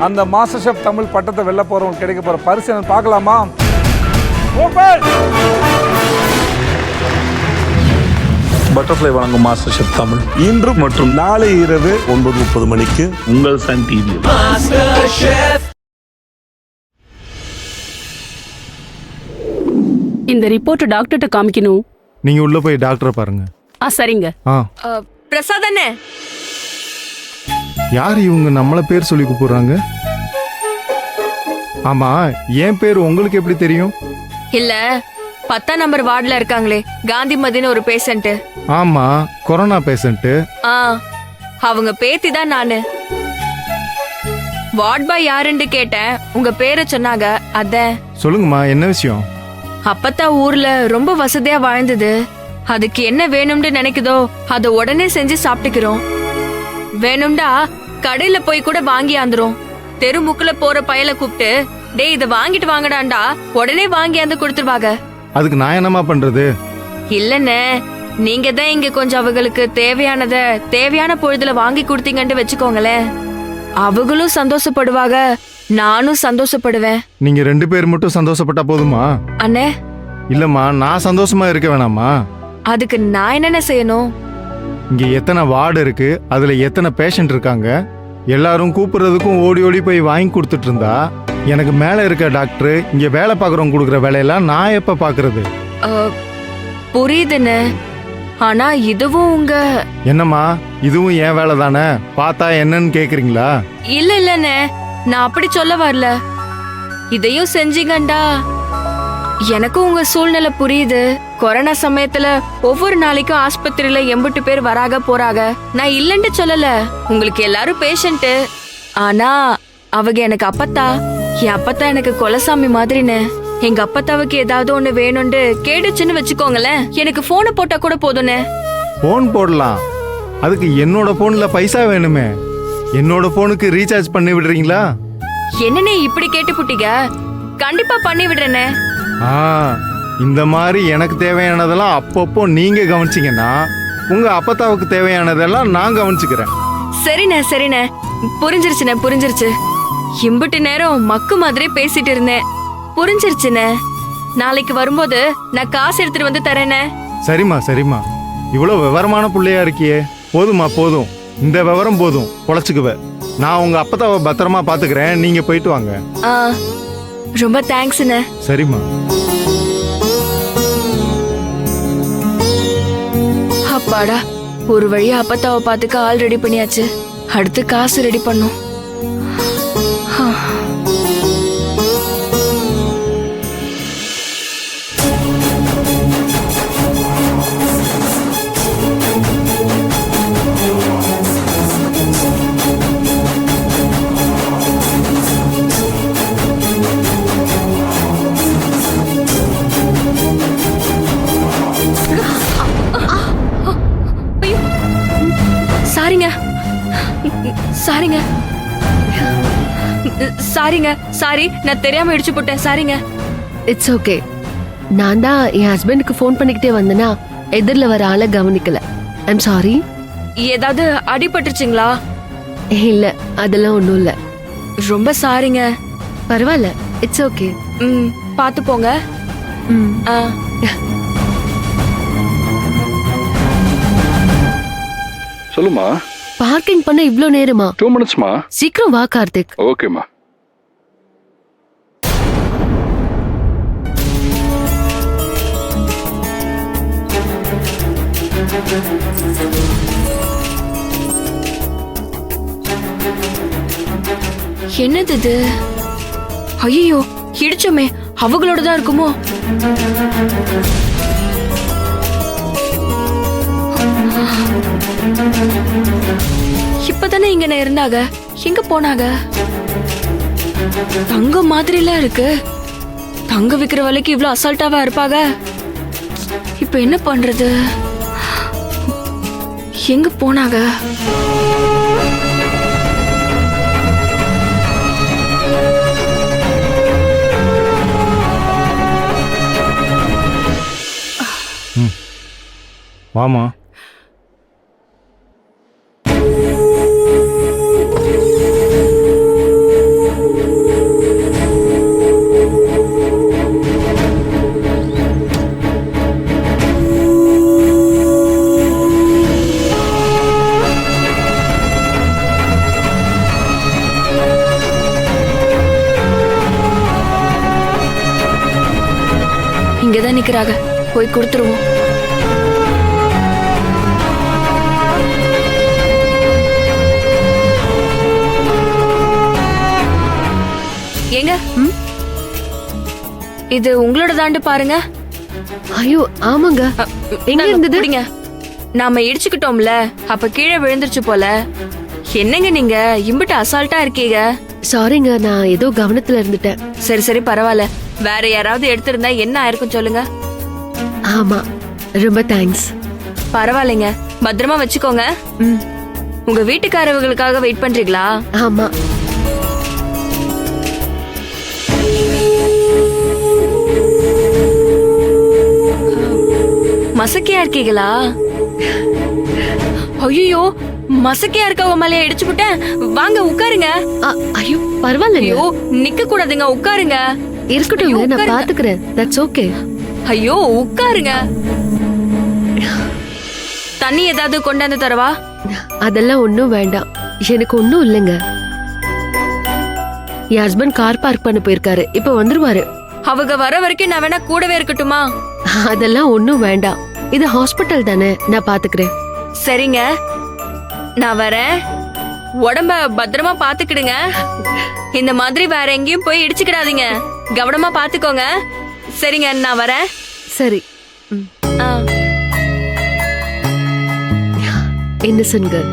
அந்த master chef Tamil பட்டத்தை வெல்ல போறவங்க கிடைக்க போற பரிசு என்னன்னு பார்க்கலாமா? பட்டர்ஃப்ளை வழங்கும் மாஸ்டர் ஷெஃப் தமிழ் இன்று மற்றும் நாளை இரவு 9:30 மணிக்கு உங்கள் சன் டிவி. இந்த ரிப்போர்ட் டாக்டர்கிட்ட காமிக்கணும். நீங்க உள்ள போய் டாக்டரை பாருங்க. சரிங்க. பிரசாத் அண்ணே, யார் இவங்க நம்மள பேர் சொல்லி கூப்பிடுறாங்க? ஆமா, என் பேர் உங்களுக்கு எப்படி தெரியும்? இல்ல 10ஆம் நம்பர் வார்டுல இருக்காங்களே காந்திமதின்னு ஒரு பேஷண்ட். ஆமா, கொரோனா பேஷண்ட். அவங்க பேத்தி தான் நானு. வார்ட் பாய் யாருன்னு கேட்டேன், உங்க பேரை சொன்னாங்க. அதான். சொல்லுங்கம்மா, என்ன விஷயம்? அப்பத்தா ஊர்ல ரொம்ப வசதியா வாழ்ந்தது. அதுக்கு என்ன வேணும்னு நினைக்குதோ அதை உடனே செஞ்சு சாப்பிட்டுக்கிறோம். வேணும்டா கடையில போய் கூட வாங்கி ஆந்துரும். தெருமுக்குல போற பயல கூப்பிட்டு, டேய் இத வாங்கிட்டு வாங்கடாண்டா, உடனே வாங்கியாந்து கொடுத்துருவாங்க. அதுக்கு நான் என்னமா பண்றது? இல்லண்ணே, நீங்க தான் இங்க கொஞ்சம் அவங்களுக்கு தேவையான பொழுதுல வாங்கி கொடுத்தீங்கன்னு வச்சுக்கோங்களேன். அவங்களும் சந்தோஷப்படுவாங்க, நானும் சந்தோஷப்படுவேன். நீங்க 2 பேர் மட்டும் சந்தோஷப்பட்டா போதுமா? அண்ணே இல்லம்மா, நான் சந்தோஷமா இருக்க வேணாமா? அதுக்கு நான் என்னென்ன செய்யணும்? இங்க எத்தனை வார்டு இருக்கு, அதுல எத்தனை பேஷண்ட் இருக்காங்க, எல்லாரும் கூப்பிடுறதுக்கும் ஓடி ஓடி போய் வாங்கி கொடுத்துட்டு இருந்தா எனக்கு மேல இருக்க டாக்டர் இங்க வேலை பாக்குறவங்க கொடுக்குற வேலையெல்லாம் நான் எப்ப பாக்குறது? புரியுதுன்னு, ஆனா இதுவும் உங்க... என்னம்மா, இதுவும் என் வேலை தானே, பார்த்தா என்னன்னு கேக்குறீங்களா? இல்லண்ணே, நான் அப்படி சொல்ல வரல. இதையும் செஞ்சீங்கண்டா எனக்கும் உங்க சூழ்நிலை புரியுது. கொரோனா சமயத்துல ஒவ்வொரு நாளைக்கும் ஆஸ்பத்திரியில 80 பேர் வராக போறாங்க. நான் இல்லன்னு சொல்லல, உங்களுக்கு எல்லாரும் பேஷண்ட். ஆனா அவங்க எனக்கு அப்பத்தா, என் அப்பத்தா எனக்கு கொலசாமி மாதிரின்னு. எங்க அப்பத்தாவுக்கு ஏதாவது ஒண்ணு வேணும்னு கேடுச்சுன்னு வச்சுக்கோங்களேன், எனக்கு போனை போட்டா கூட போதும்னே. போன் போடலாம், அதுக்கு என்னோட போன்ல பைசா வேணுமே. என்னோட போனுக்கு ரீசார்ஜ் பண்ணி விடுறீங்களா? என்னன்னே இப்படி கேட்டு புட்டிங்க? கண்டிப்பா பண்ணி விடுறேனே. இந்த மாதிரி எனக்கு தேவையானதெல்லாம் அப்பப்போ நீங்க கவனிச்சிங்கன்னா உங்க அப்பத்தாவுக்கு தேவையானதெல்லாம் நான் கவனிச்சுக்கிறேன். சரிண்ணே, புரிஞ்சிருச்சு. இம்புட்டு நேரம் மக்கு மாதிரி பேசிட்டு இருந்தேன். புரிஞ்சிருச்சுண்ணே. நாளைக்கு வரும்போது நான் காசு எடுத்துட்டு வந்து தரேனே. சரிம்மா, இவ்வளவு விவரமான பிள்ளையா இருக்கியே. போதும், இந்த விவரம் போதும், பொழைச்சுக்குவ. நான் உங்க அப்பத்தாவை பத்திரமா பாத்துக்கிறேன், நீங்க போயிட்டு வாங்க. ரொம்ப தேங்க்ஸ்ண்ணே. சரிம்மா. அப்பாடா, ஒரு வழியா அப்பத்தாவை பாத்துக்க ஆள் ரெடி பண்ணியாச்சு. அடுத்து காசு ரெடி பண்ணும். சாரி, நான் தெரியாம இடிச்சு போட்டேன். சாரிங்க. It's okay. நான் தான் என் ஹஸ்பண்டுக்கு ஃபோன் பண்ணிக்கிட்டே வந்தேனா எதிரில வர ஆளை கவனிக்கல. I'm sorry. ஏதாவது அடிபட்டுருச்சுங்களா? இல்ல, அதெல்லாம் ஒண்ணும் இல்ல. ரொம்ப சாரிங்க. பரவாயில்ல, இட்ஸ் ஓகே. பாத்து போங்க. சொல்லுமா. பார்க்கிங் பண்ண இவ்ளோ நேரமா? 2 minutesமா. சீக்கிரம் வா கார்த்திக். ஓகேமா. என்னது இது? ஐயோ, இடிச்சோமே, அவங்களோட தான் இருக்குமோ? இப்பதானே இங்க இருந்தாங்க, எங்க போனாங்க? தங்க மாதிரிலாம் இருக்கு. தங்க விக்கிற விலைக்கு இவ்வளவு அசால்ட்டாவா இருப்பாங்க? இப்ப என்ன பண்றது? எங்க போனாங்க? வாமா. இங்கதான் நிக்கிறாங்க, போய் கொடுத்துருவோம். ஏங்க, இது உங்களோட தாண்டு பாருங்க. ஐயோ ஆமாங்க. எங்க இருந்தது? குடிங்க. நாம இடிச்சுக்கிட்டோம்ல, அப்ப கீழே விழுந்துருச்சு போல. என்னங்க நீங்க இம்பிட்டு அசால்ட்டா இருக்கீங்க? சாரிங்க, நான் ஏதோ கவனத்துல இருந்துட்டேன். சரி சரி பரவாயில்ல. வேற யாராவது எடுத்திருந்தா என்ன ஆயிருக்கும் சொல்லுங்க. ஆமா, ரொம்ப தேங்க்ஸ். பரவாயில்லைங்க, பத்திரமா வச்சுக்கோங்க. உங்க வீட்டுக்காரவங்களுக்காக வெயிட் பண்றீங்களா? ஆமா. மசக்கையா இருக்கீங்களா? ஐயோ, மசக்கையா இருக்கவங்க மேலே இடிச்சு விட்டேன். வாங்க உட்காருங்க. ஐயோ பரவாயில்ல. ஐயோ நிக்க கூடாதுங்க, உட்காருங்க. இருக்கட்டும், நான் பாத்துக்கிறேன். That's okay. ஐயோ உட்காருங்க. தண்ணி ஏதாவது கொண்டாந்து தரவா? அதெல்லாம் ஒண்ணும் வேண்டாம், எனக்கு ஒண்ணும் இல்லைங்க. என் ஹஸ்பண்ட் கார் பார்க் பண்ண போயிருக்காரு, இப்ப வந்துருவாரு. அவங்க வர வரைக்கும் நான் வேணா கூடவே இருக்கட்டுமா? அதெல்லாம் ஒண்ணும் வேண்டாம், இது ஹாஸ்பிட்டல் தானே, நான் பாத்துக்கிறேன். சரிங்க, நான் வரேன். உடம்ப பத்திரமா பாத்துக்கிடுங்க. இந்த மாதிரி வேற எங்கேயும் போய் இடிச்சுக்கிடாதீங்க. கவனமா பாத்துக்கோங்க. சரிங்க, நான் வரேன். சரி. Innocent girl.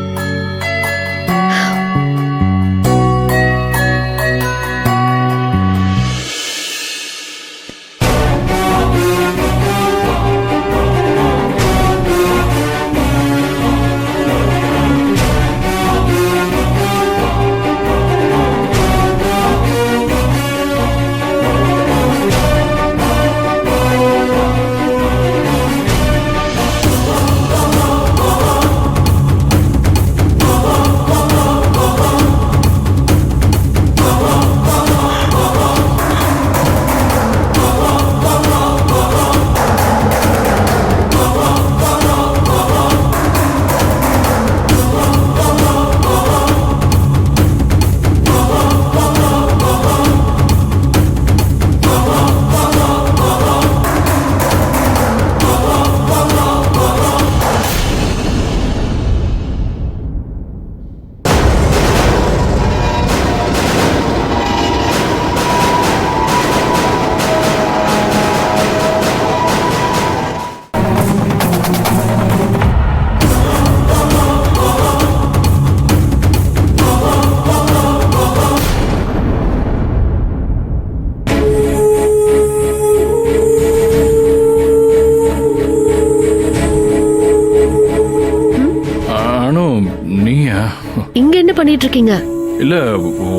இங்க என்ன பண்ணிட்டு இருக்கீங்க? இல்ல,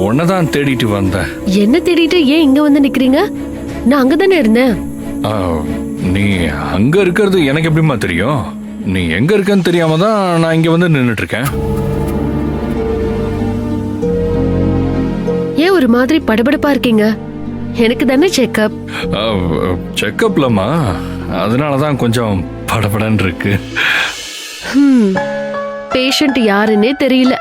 உன்னதான் தேடிட்டு வந்தேன். என்ன தேடிட்டு ஏன் இங்க வந்து நிக்கிறீங்க? நான் அங்கதானே இருந்தேன். நீ அங்க இருக்கிறது எனக்கு எப்படிமா தெரியும்? நீ எங்க இருக்கன்னு தெரியாம தான் நான் இங்க வந்து நின்னுட்டு இருக்கேன். ஏன் ஒரு மாதிரி படபடப்பா இருக்கீங்க? எனக்கு தானே செக்அப். செக்அப்லமா, அதனாலதான் கொஞ்சம் படபடன்னு இருக்கு. பேஷண்ட் யாருன்னே தெரியல.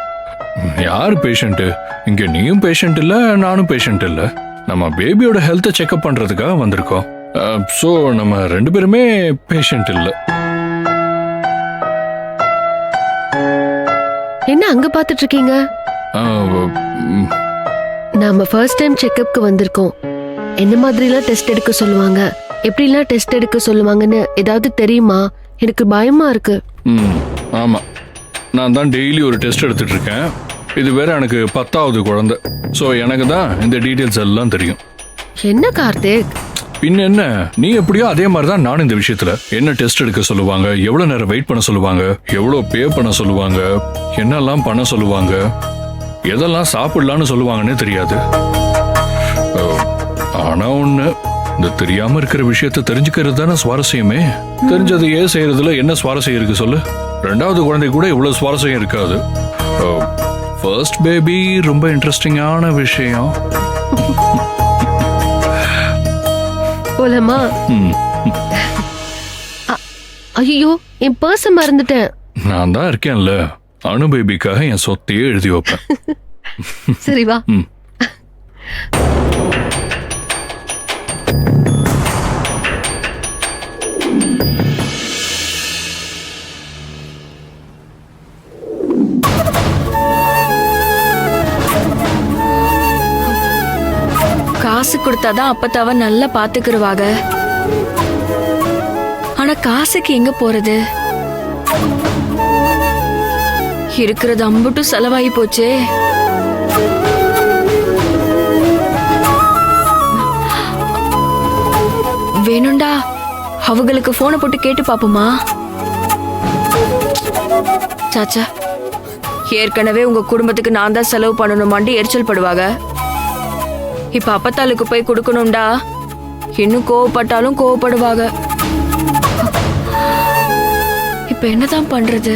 யார் பேஷண்ட்? இங்க நீயும் பேஷண்ட் இல்ல, நானும் பேஷண்ட் இல்ல. நம்ம பேபியோட ஹெல்த்தை செக்அப் பண்றதுக்காக வந்திருக்கோம். சோ நம்ம ரெண்டு பேருமே பேஷண்ட் இல்ல. என்ன அங்க பாத்துட்டு இருக்கீங்க? நாம ஃபர்ஸ்ட் டைம் செக்அப்க்கு வந்திருக்கோம். என்ன மாதிரிலாம் டெஸ்ட் எடுக்க சொல்லுவாங்க, எப்படிலாம் டெஸ்ட் எடுக்க சொல்லுவாங்கன்னு ஏதாவது தெரியுமா? எனக்கு பயமா இருக்கு. ஆமா, நான் தான் டெய்லி ஒரு டெஸ்ட் எடுத்துட்டு இருக்கேன். இது வேற எனக்கு 10வது குழந்தை. ஸோ எனக்கு தான் இந்த டீட்டெயில்ஸ் எல்லாம் தெரியும். என்ன கார்த்திக்? பின்ன என்ன, நீ எப்படியோ அதே மாதிரி தான் நானும் இந்த விஷயத்துல. என்ன டெஸ்ட் எடுக்க சொல்லுவாங்க, எவ்வளவு நேரம் வெயிட் பண்ண சொல்லுவாங்க, எவ்வளவு பே பண்ண சொல்லுவாங்க, என்னெல்லாம் பண்ண சொல்லுவாங்க, எதெல்லாம் சாப்பிடலான்னு சொல்லுவாங்கன்னே தெரியாது. ஆனா ஒண்ணு, இந்த தெரியாம இருக்கிற விஷயத்த தெரிஞ்சுக்கிறது தானே சுவாரஸ்யமே. தெரிஞ்சதையே செய்யறதுல என்ன சுவாரஸ்யம் இருக்கு சொல்லு? 2வது குழந்தை கூட இவ்வளவு சுவாரஸ்யம் இருக்காது. ஃபர்ஸ்ட் பேபி ரொம்ப இன்ட்ரெஸ்டிங்கான விஷயம். போலாமா? ஐயோ, என் பர்ஸ் மறந்துட்டேன். நான் தான் இருக்கேன்ல, அனு பேபிக்காக என் சொத்தையே எழுதி வைப்பேன். சரி வா. காசு கொடுத்தாதான் அப்பத்தாவ நல்லா பாத்துக்கிருவாங்க. ஆனா காசுக்கு எங்க போறது? இருக்கிறது அம்புட்டும் செலவாகி போச்சே. வேணும்டா, அவங்களுக்கு போனை போட்டு கேட்டு பாப்போமா? சாச்சா, ஏற்கனவே உங்க குடும்பத்துக்கு நான் தான் செலவு பண்ணணுமாண்டி எரிச்சல் படுவாங்க. இப்ப அப்பத்தாளுக்கு போய் கொடுக்கணும்டா, இன்னும் கோவப்பட்டாலும் கோவப்படுவாங்க. இப்ப என்னதான் பண்றது?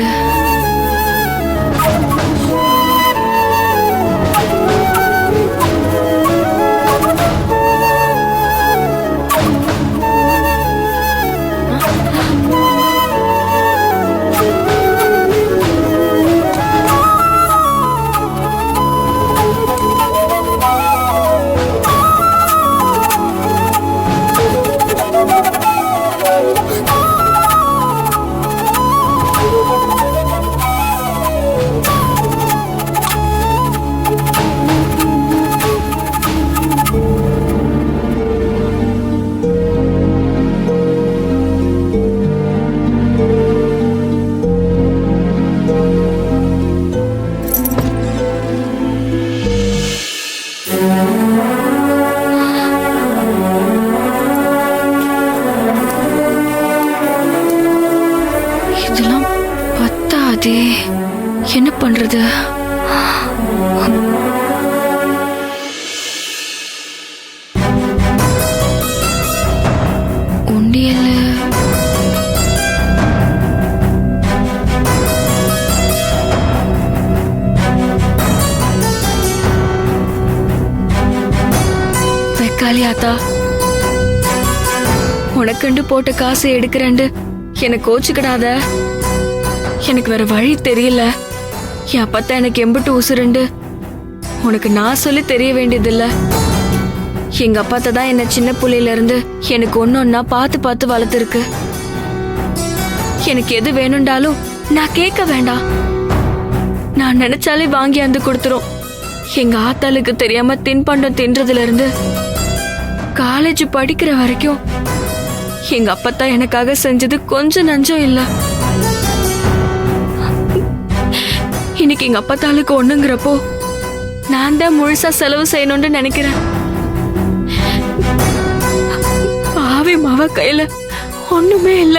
இதெல்லாம் பத்தாதே, என்ன பண்றது? உண்டியல்ல வெக்காளி ஆத்தா, உனக்கண்டு போட்ட காசை எடுக்கிறேன்டு எனக்கு கோச்சுக்கிடாத. எனக்கு வேற வழி தெரியல. என் அப்பத்தான் எனக்கு எம்பிட்டு உசுருண்டு உனக்கு நான் சொல்லி தெரிய வேண்டியதில்ல. எங்க அப்பாத்த தான் என்ன சின்ன புள்ளையில இருந்து எனக்கு ஒன்னொன்னா பார்த்து பார்த்து வளர்த்துருக்கு. எனக்கு எது வேணும்டாலும் நான் கேட்க வேண்டாம், நான் நினைச்சாலே வாங்கி வந்து கொடுத்துரும். எங்க ஆத்தாளுக்கு தெரியாம தின்பண்டம் தின்றதுல இருந்து காலேஜ் படிக்கிற வரைக்கும் எங்க அப்பத்தான் எனக்காக செஞ்சது கொஞ்சம் நஞ்சம் இல்ல. இன்னைக்கு எங்க அப்பத்தாளுக்கு ஒண்ணுங்கிறப்போ நான் தான் முழுசா செலவு செய்யணும்னு நினைக்கிறேன். பாவி மாவ கையில ஒண்ணுமே இல்ல.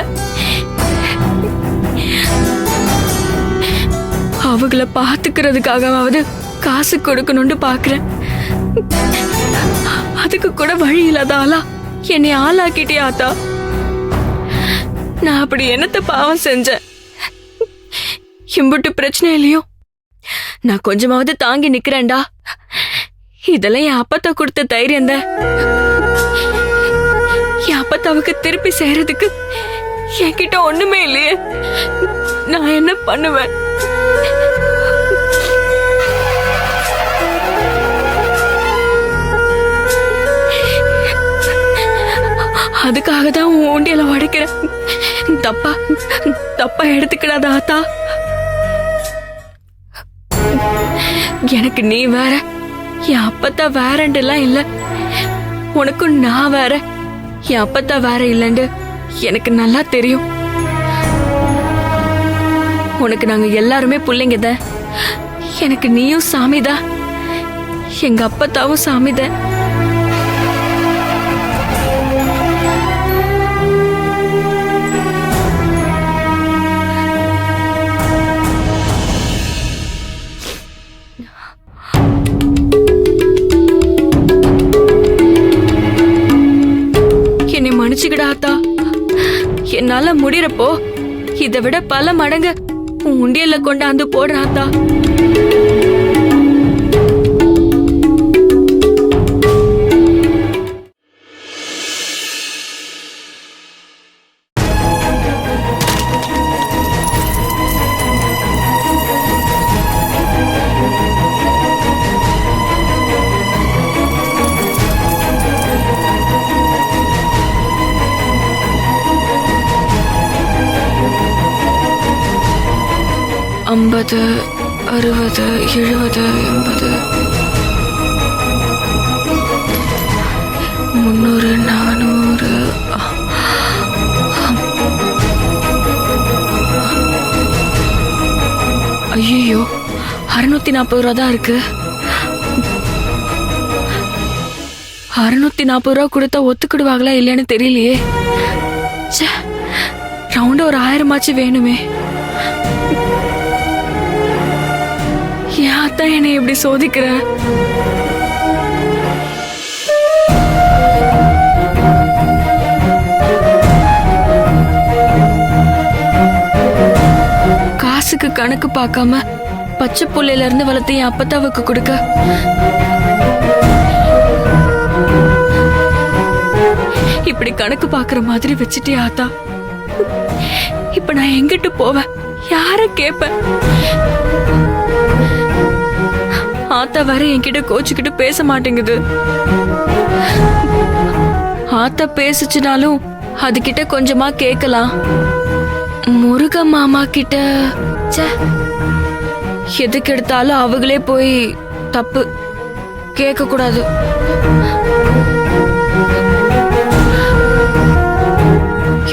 அவங்கள பாத்துக்கிறதுக்காகவாவது காசு கொடுக்கணும்னு பாக்குறேன். அதுக்கு கூட வழி இல்லாதாலா என்னை ஆளாக்கிட்டே ஆத்தா. நான் அப்படி என்னத்த பாவம் செஞ்சேன்? இம்புட்டு பிரச்சனை இல்லையோ, நான் கொஞ்சமாவது தாங்கி நிக்கிறேன்டா. இதெல்லாம் என் அப்பத்தா கொடுத்த தைரியம் தான். என் அப்பத்தாவுக்கு திருப்பி செய்யறதுக்கு என்கிட்ட ஒண்ணுமே இல்லையே. நான் என்ன பண்ணுவேன்? அதுக்காக தான் உன் ஊண்டியல உடைக்கிறேன். தப்பா எடுத்துக்கிடாத ஆத்தா. எனக்கு நீ வேற, என் அப்பத்தா வேறண்டெல்லாம் இல்ல. உனக்கும் நான் வேற, என் அப்பத்தா வேற இல்லண்டு எனக்கு நல்லா தெரியும். உனக்கு நாங்க எல்லாருமே பிள்ளைங்க தான். எனக்கு நீயும் சாமிதான், எங்க அப்பத்தாவும் சாமிதான். மன்னிச்சுக்கிடாத்தா. என்னால முடியறப்போ இதை விட பல மடங்கு உண்டியல்ல கொண்டாந்து போடுறாத்தா. ஐம்பது, 60, 70, 80. 640 ரூபா தான் இருக்கு. 640 ரூபா கொடுத்தா ஒத்துக்கிடுவாங்களா இல்லையான்னு தெரியலையே. ரவுண்ட் ஒரு 1000 வேணுமே. யாத்தான் என்னை இப்படி சோதிக்கிற? காசுக்கு கணக்கு பார்க்காம பச்சை புள்ளையில இருந்து வளர்த்து என் அப்பத்தாவுக்கு கொடுக்க இப்படி கணக்கு பாக்குற மாதிரி வச்சுட்டே ஆத்தா. இப்ப நான் எங்கிட்டு போவேன்? யார கேப்பேன்? ஆத்தா வர என்கிட்ட கோச்சுக்கிட்டு பேச மாட்டேங்குது. ஆத்தா பேசுச்சுனாலும் அதுகிட்ட கொஞ்சமா கேக்கலாம். முருக மாமா கிட்ட எதுக்கு எடுத்தாலும் அவங்களே போய் தப்பு கேட்க கூடாது.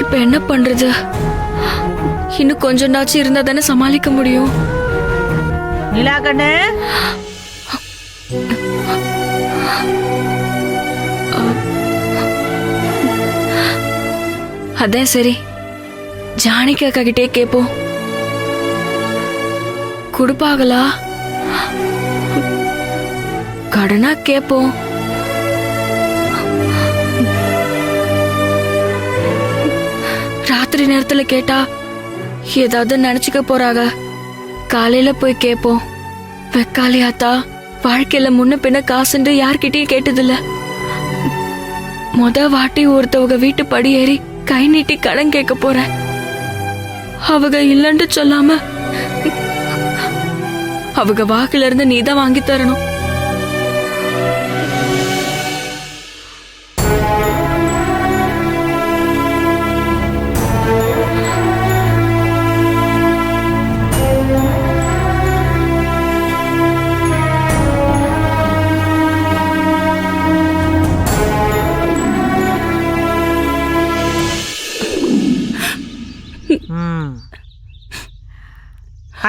இப்ப என்ன பண்றது? இன்னும் கொஞ்சம் நாச்சும் இருந்தா தானே சமாளிக்க முடியும். நிலாகண்ணு, அதான் சரி, ஜானகி அக்கா கிட்டே கேப்போம். கொடுப்பாங்களா? கடனா கேப்போம். ராத்திரி நேரத்துல கேட்டா ஏதாவது நினைச்சுக்க போறாங்க. காலையில போய் கேப்போம். வெக்காலியாத்தா வாழ்க்கையில முன்ன பின்ன காசுண்டு யார்கிட்டயும் கேட்டதில்ல. வாட்டி ஒருத்தவங்க வீட்டு படி ஏறி கை நீட்டி கடன் கேட்க போறேன். அவங்க இல்லன்னு சொல்லாம அவங்க வாக்குல இருந்து நீதான் வாங்கி தரணும்.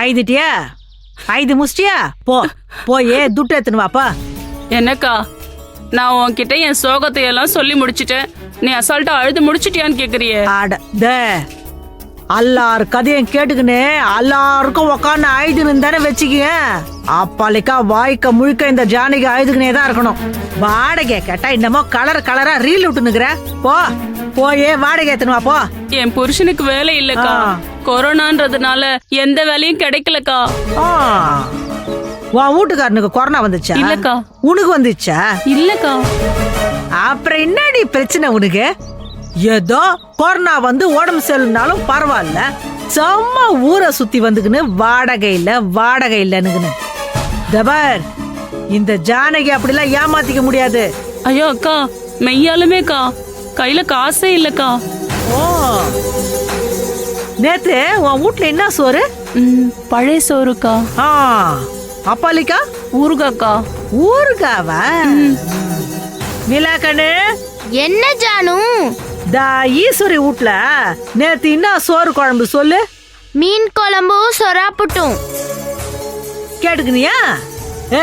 ஐதுட்டியா? ஐது முஷ்டியா? போயே துட்டு எடுத்துன்னு வாப்பா. என்னக்கா, நான் உன்கிட்ட என் சோகத்தை எல்லாம் சொல்லி முடிச்சிட்டேன். நீ அசால்ட்டா அழுது முடிச்சிட்டியான்னு கேக்குறியே? ஆட எல்லாரு கதையும் கேட்டுக்கின்னு எல்லாருக்கும் உக்காந்து ஆயுதுன்னு தானே வச்சுக்க. அப்பாலிக்கா வாய்க்க முழுக்க இந்த ஜானகி ஆயுதுக்குனே தான் இருக்கணும். வாடகை கேட்டா என்னமோ கலரா ரீல் விட்டுனுக்குற. போயே வாடகை ஏத்துனுவா போ. என் புருஷனுக்கு வேலை இல்லக்கா. கொரோனான்றதுனால எந்த வேலையும் கிடைக்கலக்கா. உன் வீட்டுக்காரனுக்கு கொரோனா வந்துச்சா? இல்லக்கா. உனக்கு வந்துச்சா? இல்லக்கா. அப்புறம் என்னடி பிரச்சனை உனக்கு? ஏதோ கொரோனா வந்து உடம்பு சரியில்லைனாலும் பரவாயில்ல, சும்மா ஊரை சுத்தி வந்துக்குன்னு வாடகை இல்லைன்னு தபார். இந்த ஜானகி அப்படிலாம் ஏமாத்திக்க முடியாது. ஐயோ அக்கா, மெய்யாலுமேக்கா கையில காசே இல்லக்கா. நேத்து உன் வீட்டுல என்ன சோறு? பழைய சோறுக்கா. அப்பாலிக்கா? ஊறுகாக்கா. ஊறுகாவா? நிலாக்கண்ணு, என்ன ஜானு? ஈஸ்வரி வீட்டுல நேத்து என்ன சோறு குழம்பு சொல்லு? மீன் குழம்பு சொராப்புட்டும். கேட்டுக்கினியா?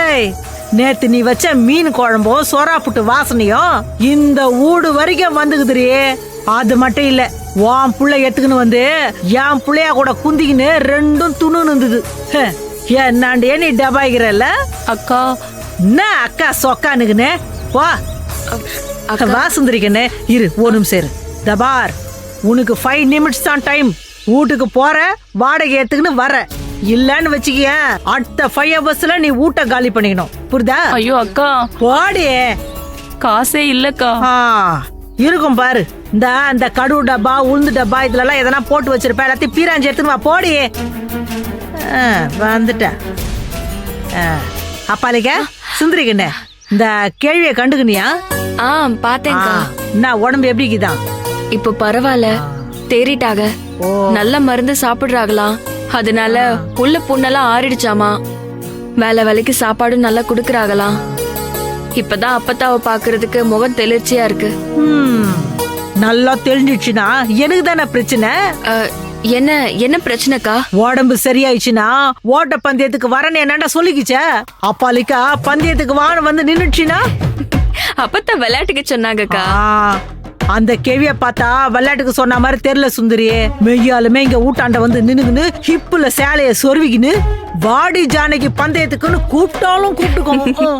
ஏய், நேத்து நீ வச்ச மீன் குழம்பும் சொராப்புட்டு வாசனையும் இந்த ஊடு வரைக்கும் வந்துக்குதுரியே. அது மட்டும் இல்ல, உன் புள்ள எடுத்துக்கின்னு வந்து என் புள்ளையா கூட குந்திக்கின்னு ரெண்டும் துணுன்னு இருந்தது. என்னாண்டே நீ டபாய்கிறல்ல அக்கா? என்ன அக்கா சொக்கானுக்குன்னு போ. வாசுந்திரிக்கண்ணே இரு, ஒரு நிமிஷம் இரு. தபார், உனக்கு 5 நிமிஷம் தான் டைம். வீட்டுக்கு போற, வாடகை ஏத்துக்குன்னு வர. இல்லன்னு வச்சுக்கிய அடுத்த 5 ஹவர்ஸ்ல நீ வீட்டை காலி பண்ணிக்கணும். புரியுதா? ஐயோ அக்கா, போடியே. காசே இல்லக்கா. இருக்கும் பாரு, இந்த கடுவு டப்பா உளுந்து டப்பா இதுல எல்லாம் எதனா போட்டு வச்சிருப்ப. எல்லாத்தையும் பீராஞ்சி எடுத்துன்னு வா. போடியே. வந்துட்ட. அப்பாலிக்க சுந்தரிக்கண்ணே, இந்த கேள்வியை கண்டுக்குனியா? பாத்தேங்கா. நான் உடம்பு எப்படிக்குதான்? இப்ப பரவாயில்ல, தேறிட்டாக. நல்ல மருந்து சாப்பிடுறாங்களாம். அதனால உள்ள புண்ணெல்லாம் ஆறிடுச்சாமா. வேலைக்கு சாப்பாடும் நல்லா குடுக்கறாங்களாம். இப்பதான் அப்பத்தாவை பாக்குறதுக்கு முகம் தெளிர்ச்சியா இருக்கு. நல்லா தெரிஞ்சிடுச்சுன்னா எனக்கு தானே பிரச்சனை. என்ன என்ன பிரச்சனைக்கா? உடம்பு சரியாயிடுச்சுன்னா ஓட்ட பந்தயத்துக்கு வரேன்னு என்னடா சொல்லிக்கிச்சே. அப்பாலிக்கா பந்தயத்துக்கு வான வந்து நின்னுச்சுன்னா அப்பத்த விளையாட்டுக்கு சொன்னாங்கக்கா. அந்த கேவிய பார்த்தா விளையாட்டுக்கு சொன்ன மாதிரி தெரியல சுந்தரியே. மெய்யாலுமே இங்க ஊட்டாண்ட வந்து நின்னுக்குன்னு ஹிப்புல சேலைய சொருவிக்கின்னு வாடி ஜானகி பந்தயத்துக்குன்னு கூப்பிட்டாலும் கூப்பிட்டுக்கோங்க.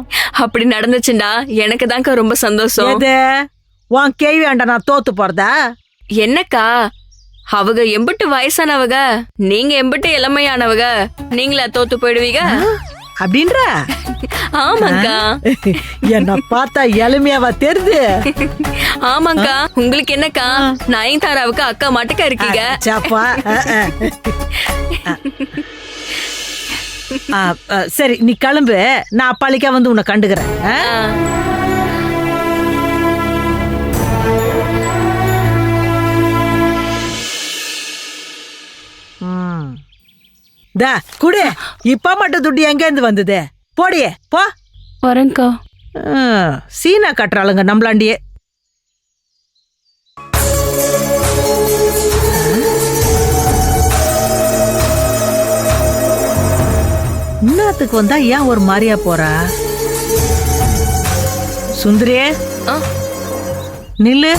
அப்படி நடந்துச்சுண்டா எனக்கு தான்க்கா ரொம்ப சந்தோஷம். எது உன் கேவி ஆண்ட நான் தோத்து போறதா? என்னக்கா அவங்க எம்பிட்டு வயசானவங்க, நீங்க எம்பிட்டு இளமையானவங்க, நீங்களா தோத்து போயிடுவீங்க அப்படின்ற? ஆமாக்கா. என்ன பார்த்தா எளிமையாவா தெரியுது? ஆமாக்கா. உங்களுக்கு என்னக்கா நயன்தாராவுக்கு அக்கா மாட்டுக்கா இருக்கீங்க. சாப்பா. சரி நீ கிளம்பு, நான் அப்பாலிக்கா வந்து உன்னை கண்டுக்கிறேன். குடு. இப்ப மட்டும் துட்டு எங்க இருந்து வந்தது? போடியே போ. வரேன்க்கா. சீனா கட்டுறாளுங்க நம்மளாண்டியே. இன்னத்துக்கு வந்தா ஏன் ஒரு மாதிரியா போறா? சுந்தரியே நில்லு.